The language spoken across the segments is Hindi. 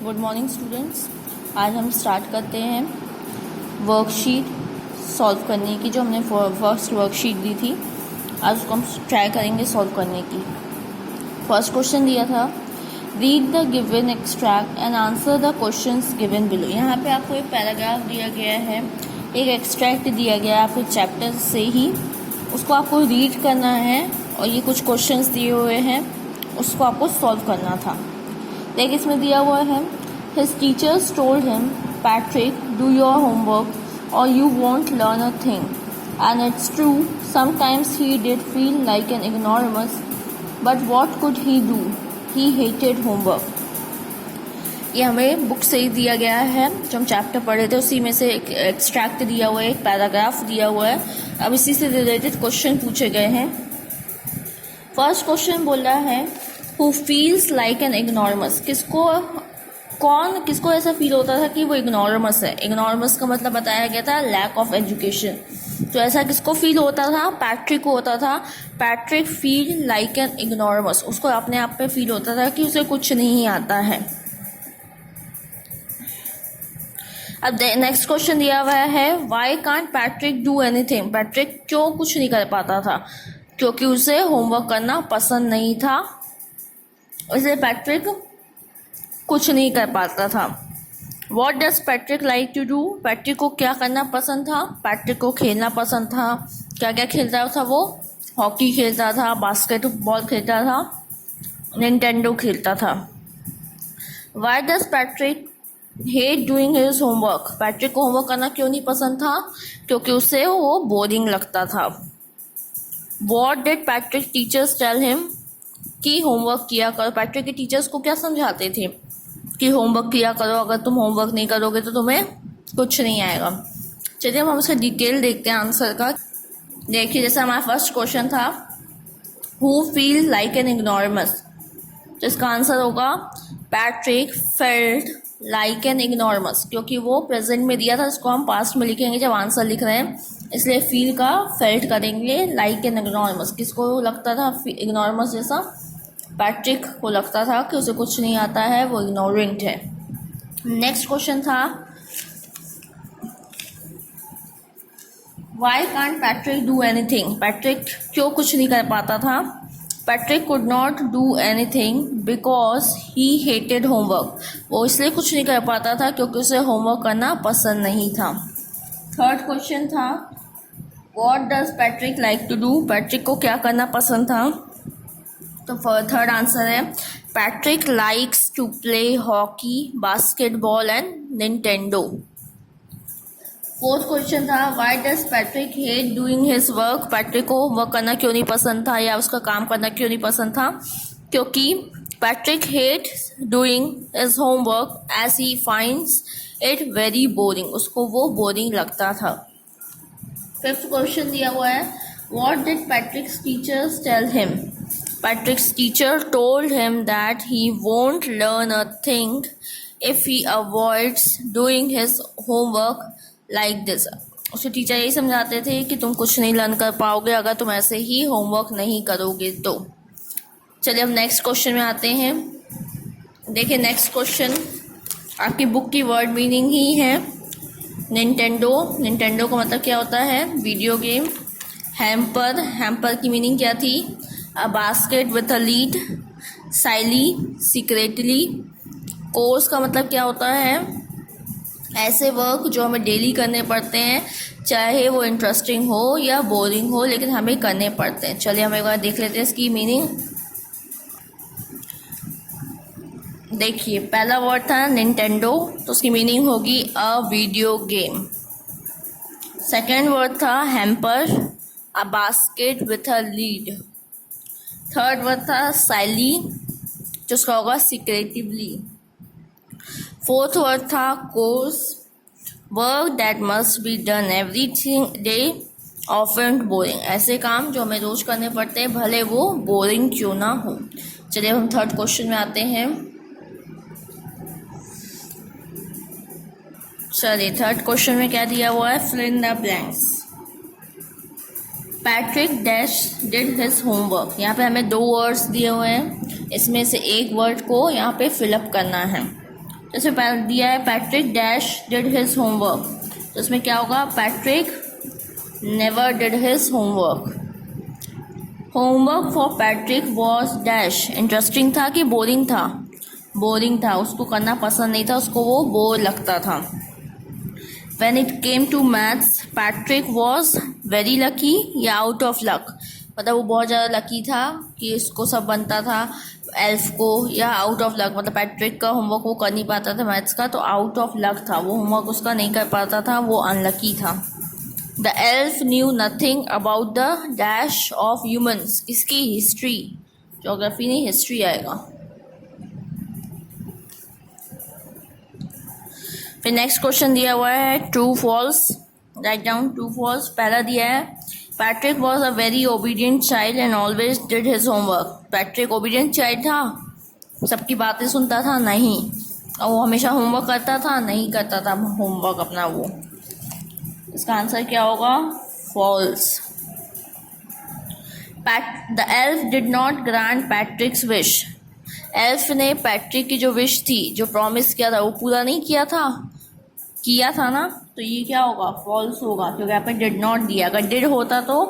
Good morning students. आज हम स्टार्ट करते हैं वर्कशीट सॉल्व करने की, जो हमने फर्स्ट वर्कशीट दी थी। आज उसको हम ट्राई करेंगे सॉल्व करने की। फर्स्ट क्वेश्चन दिया था, read the given extract and answer the questions given below. यहाँ पे आपको एक पैराग्राफ दिया गया है, एक एक्सट्रैक्ट दिया गया है आपके चैप्टर से ही, उसको आपको रीड करना है और ये कुछ क्वेश्चंस दिए हुए हैं, उसको आपको सॉल्व करना था। देख, इसमें दिया हुआ है, his teachers told him, Patrick do your homework और you won't learn a thing, and it's true sometimes he did feel like an ignoramus, but what could he do, he hated homework. ये हमें बुक से ही दिया गया है, जो हम चैप्टर पढ़े थे उसी में से एक एक्सट्रैक्ट दिया हुआ है, एक पैराग्राफ दिया हुआ है। अब इसी से रिलेटेड क्वेश्चन पूछे गए हैं। फर्स्ट क्वेश्चन बोल रहा है, हु फील्स लाइक एन इग्नोरमस। किसको ऐसा फील होता था कि वो इग्नोरमस है। इग्नोरमस का मतलब बताया गया था लैक ऑफ एजुकेशन। तो ऐसा किसको फील होता था? पैट्रिक को होता था। पैट्रिक फील लाइक एन इग्नोरमस, उसको अपने आप पे फील होता था कि उसे कुछ नहीं आता है। अब नेक्स्ट क्वेश्चन दिया हुआ है, why can't Patrick do anything. Patrick क्यों कुछ नहीं कर पाता था? क्योंकि उसे होमवर्क करना पसंद नहीं था, इसलिए पैट्रिक कुछ नहीं कर पाता था। What does Patrick like to do. Patrick को क्या करना पसंद था? पैट्रिक को खेलना पसंद था। क्या क्या खेलता था वो? हॉकी खेलता था, बास्केटबॉल खेलता था, निंटेंडो खेलता था। Why does Patrick hate doing his homework. Patrick को होमवर्क करना क्यों नहीं पसंद था? क्योंकि उसे वो बोरिंग लगता था। What did Patrick teachers tell him, कि होमवर्क किया करो। पैट्रिक के टीचर्स को क्या समझाते थे कि होमवर्क किया करो, अगर तुम होमवर्क नहीं करोगे तो तुम्हें कुछ नहीं आएगा। चलिए हम उसका डिटेल देखते हैं आंसर का। देखिए, जैसे हमारा फर्स्ट क्वेश्चन था, हु फील लाइक एन इग्नोरमस, तो इसका आंसर होगा पैट्रिक फेल्ट लाइक एन इग्नोरमस, क्योंकि वो प्रेजेंट में दिया था, इसको हम पास्ट में लिखेंगे जब आंसर लिख रहे हैं, इसलिए फील का फेल्ट करेंगे। लाइक एन इग्नोरमस, किसको लगता था इग्नोरमस जैसा? पैट्रिक को लगता था कि उसे कुछ नहीं आता है, वो इग्नोरेंट है। नेक्स्ट क्वेश्चन था, why can't Patrick do anything. Patrick क्यों कुछ नहीं कर पाता था? Patrick could not do anything because he hated homework. वो इसलिए कुछ नहीं कर पाता था क्योंकि उसे होमवर्क करना पसंद नहीं था। थर्ड क्वेश्चन था, what does Patrick like to do. Patrick को क्या करना पसंद था? तो थर्ड आंसर है, Patrick likes to play hockey, basketball and Nintendo. Fourth question था, why does Patrick hate doing his work. Patrick को वर्क करना क्यों नहीं पसंद था, या उसका काम करना क्यों नहीं पसंद था? क्योंकि Patrick hate doing his homework as he finds it very boring, उसको वो बोरिंग लगता था। फिफ्थ क्वेश्चन दिया हुआ है, what did Patrick's teachers tell him. Patrick's teacher told him that he won't learn a thing if he avoids doing his homework like this. उसे टीचर यही समझाते थे कि तुम कुछ नहीं लर्न कर पाओगे अगर तुम ऐसे ही होमवर्क नहीं करोगे तो। चलिए अब नेक्स्ट क्वेश्चन में आते हैं। देखिए, नेक्स्ट क्वेश्चन आपकी बुक की वर्ड मीनिंग ही है निंटेंडो। निंटेंडो का मतलब क्या होता है? Video game. हैम्पर, हैम्पर की मीनिंग क्या थी? अ basket with a lead. Saili, secretly. Course का मतलब क्या होता है? ऐसे वर्क जो हमें डेली करने पड़ते हैं, चाहे वो इंटरेस्टिंग हो या बोरिंग हो, लेकिन हमें करने पड़ते हैं। चलिए हम एक बार देख लेते हैं इसकी मीनिंग। देखिए, पहला वर्ड था निंटेंडो, तो उसकी मीनिंग होगी a video game. Second word था hamper, a basket with a lid. Third word था साइली, जो उसका होगा सीक्रेटिवली। फोर्थ वर्ड था chores, work that must be done every day often boring, ऐसे काम जो हमें रोज करने पड़ते हैं भले वो बोरिंग क्यों ना हो। चलिए हम थर्ड क्वेश्चन में आते हैं। चलिए थर्ड क्वेश्चन में क्या दिया हुआ है? Fill in the blanks. Patrick dash did his homework. यहाँ पे हमें दो वर्ड्स दिए हुए हैं, इसमें से एक वर्ड को यहाँ पे फिलअप करना है। जैसे पहले दिया है Patrick dash did his homework, तो इसमें क्या होगा, Patrick never did his homework. Homework for Patrick was dash, interesting था कि बोरिंग था, बोरिंग था, उसको करना पसंद नहीं था, उसको वो बोर लगता था। When it came to maths, Patrick was very lucky या out of luck, मतलब वो बहुत ज़्यादा लकी था कि इसको सब बनता था एल्फ को, या आउट ऑफ लक मतलब पैट्रिक का होमवर्क वो कर नहीं पाता था मैथ्स का, तो आउट ऑफ लक था, वो होमवर्क उसका नहीं कर पाता था, वो अनलकी था। The elf knew nothing about the dash of humans, इसकी हिस्ट्री, ज्योग्राफी नहीं हिस्ट्री आएगा। फिर नेक्स्ट क्वेश्चन दिया हुआ है true false, write down true false. पहला दिया है Patrick was a very obedient child and always did his homework. Patrick obedient child था, सबकी बातें सुनता था नहीं, और वो हमेशा होमवर्क करता था, नहीं करता था होमवर्क अपना वो। इसका आंसर क्या होगा, false. The elf did not grant Patrick's wish, elf ने पैट्रिक की जो विश थी, जो प्रॉमिस किया था, वो पूरा नहीं किया था ना, तो ये क्या होगा, फॉल्स होगा, क्योंकि यहाँ पे डिड नॉट दिया। अगर डिड होता तो,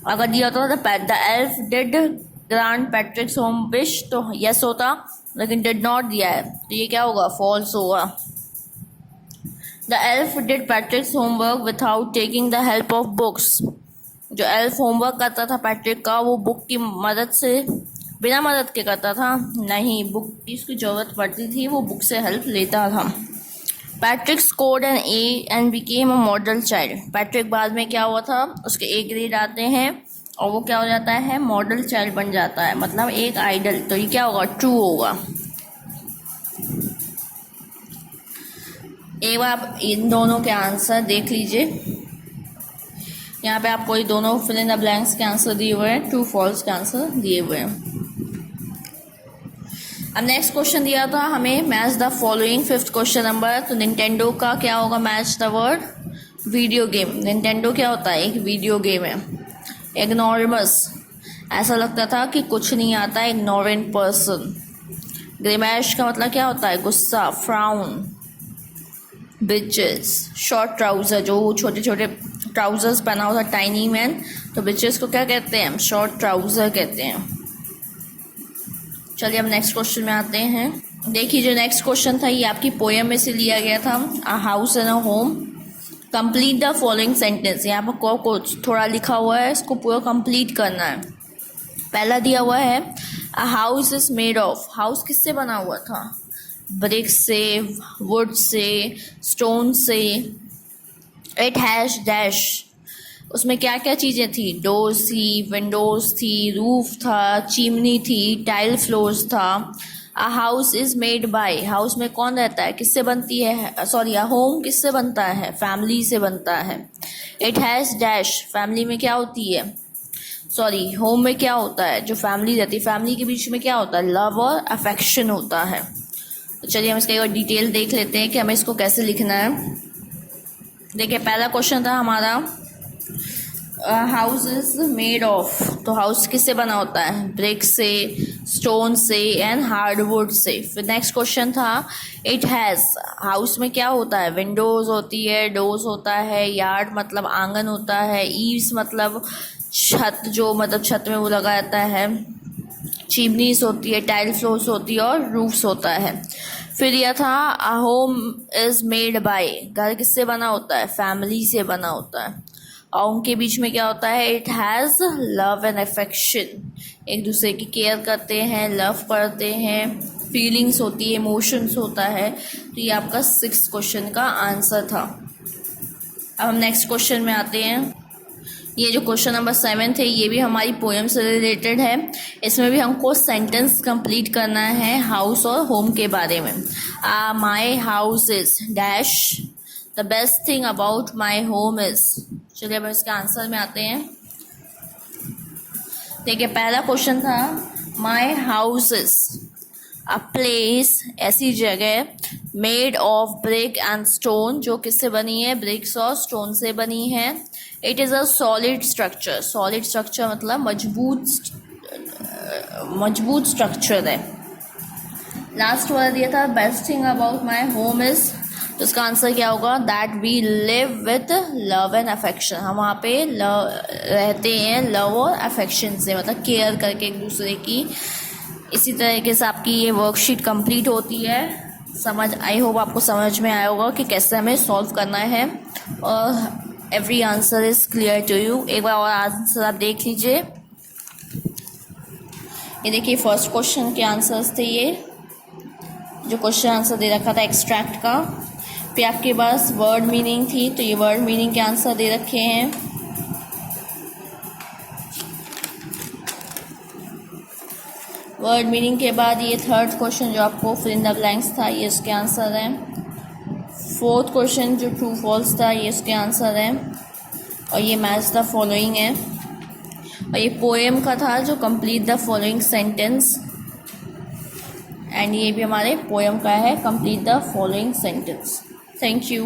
अगर दिया होता तो the elf did grant पैट्रिक्स home wish तो यस होता, लेकिन डिड नॉट दिया है, तो ये क्या होगा, फॉल्स होगा। The elf did पैट्रिक्स homework without taking the help of books, जो एल्फ होमवर्क करता था पैट्रिक का, वो बुक की मदद से, बिना मदद के करता था, नहीं, बुक की उसकी ज़रूरत पड़ती थी, वो बुक से हेल्प लेता था। Patrick scored an A and became a model child, Patrick बाद में क्या हुआ था, उसके ए ग्रेड आते हैं और वो क्या हो जाता है, मॉडल चाइल्ड बन जाता है, मतलब एक आइडल, तो ये क्या होगा, ट्रू होगा। एक बार आप इन दोनों के आंसर देख लीजिए, यहाँ पे आपको ये दोनों फिल इन द ब्लैंक्स के आंसर दिए हुए हैं, ट्रू फॉल्स के आंसर दिए हुए हैं। अब नेक्स्ट क्वेश्चन दिया था हमें, match the following, fifth question number. तो निंटेंडो का क्या होगा, match the word, video game. Nintendo क्या होता है, एक वीडियो गेम है। इग्नोरमस, ऐसा लगता था कि कुछ नहीं आता, इग्नोरेंट पर्सन। ग्रिमैश का मतलब क्या होता है, गुस्सा, फ्राउन। बिचेस, शॉर्ट ट्राउजर, जो छोटे छोटे ट्राउजर्स पहना होता है, टाइनी मैन, तो बिचेस को क्या कहते हैं, शॉर्ट ट्राउजर कहते हैं। चलिए अब नेक्स्ट क्वेश्चन में आते हैं। देखिए जो नेक्स्ट क्वेश्चन था ये आपकी पोएम में से लिया गया था, a house and a home. Complete the following sentence, यहाँ पर कुछ थोड़ा लिखा हुआ है, इसको पूरा कंप्लीट करना है। पहला दिया हुआ है a house is made of, house किससे बना हुआ था, ब्रिक से, वुड से, स्टोन से। इट हैज डैश, उसमें क्या क्या चीज़ें थी, डोर्स थी, विंडोज़ थी, रूफ था, चिमनी थी, टाइल फ्लोर्स था। A house is made by, house में कौन रहता है, किससे बनती है, सॉरी अ होम किससे बनता है, फैमिली से बनता है। इट हैज़ डैश, फैमिली में क्या होती है, सॉरी होम में क्या होता है, जो फैमिली रहती है, फैमिली के बीच में क्या होता है, लव और अफेक्शन होता है। तो चलिए हम इसका एक और डिटेल देख लेते हैं कि हमें इसको कैसे लिखना है। देखिए पहला क्वेश्चन था हमारा हाउस इज मेड ऑफ, तो हाउस किससे बना होता है, ब्रिक से, स्टोन से एंड हार्डवुड से। फिर नेक्स्ट क्वेश्चन था इट हैज़, हाउस में क्या होता है, विंडोज़ होती है, डोर्स होता है, यार्ड मतलब आंगन होता है, ईव्स मतलब छत, जो मतलब छत में वो लगा रहता है, चिमनीज होती है, टाइल फ्लोर्स होती है और रूफ्स होता है। फिर यह था a home is made by, घर किससे बना होता है, फैमिली से बना होता है। और उनके बीच में क्या होता है, it has love and affection, एक दूसरे की केयर करते हैं, लव करते हैं, फीलिंग्स होती है, इमोशंस होता है। तो ये आपका 6th क्वेश्चन का आंसर था। अब हम नेक्स्ट क्वेश्चन में आते हैं। ये जो क्वेश्चन नंबर 7 है ये भी हमारी पोएम से रिलेटेड है। इसमें भी हमको सेंटेंस कंप्लीट करना है हाउस और होम के बारे में। My house is dash, the best thing about my home is. चलिए अब इसके आंसर में आते हैं। देखिए पहला क्वेश्चन था my house is a place, ऐसी जगह, made of brick and stone, जो किससे बनी है, ब्रिक्स और स्टोन से बनी है। It is a solid structure, solid structure मतलब मजबूत स्ट्रक्चर है। लास्ट वाला दिया था best thing about my home is, तो उसका आंसर क्या होगा, that we live with love and affection. हम वहाँ पे रहते हैं लव और अफेक्शन से, मतलब केयर करके एक दूसरे की। इसी तरीके से आपकी ये वर्कशीट कंप्लीट होती है। आई होप आपको समझ में आया होगा कि कैसे हमें सॉल्व करना है, और every answer is clear to you. एक बार और आंसर आप देख लीजिए। ये देखिए फर्स्ट क्वेश्चन के आंसर्स थे ये, जो क्वेश्चन आंसर दे रखा था एक्सट्रैक्ट का। फिर आपके पास वर्ड मीनिंग थी, तो ये वर्ड मीनिंग के आंसर दे रखे हैं। वर्ड मीनिंग के बाद ये थर्ड क्वेश्चन जो आपको फिल इन द ब्लैंक्स था, ये इसके आंसर हैं। फोर्थ क्वेश्चन जो ट्रू फॉल्स था, ये इसके आंसर हैं। और ये मैच द फॉलोइंग है। और ये पोएम का था जो complete the following sentence, and ये भी हमारे पोएम का है, complete the following sentence. Thank you.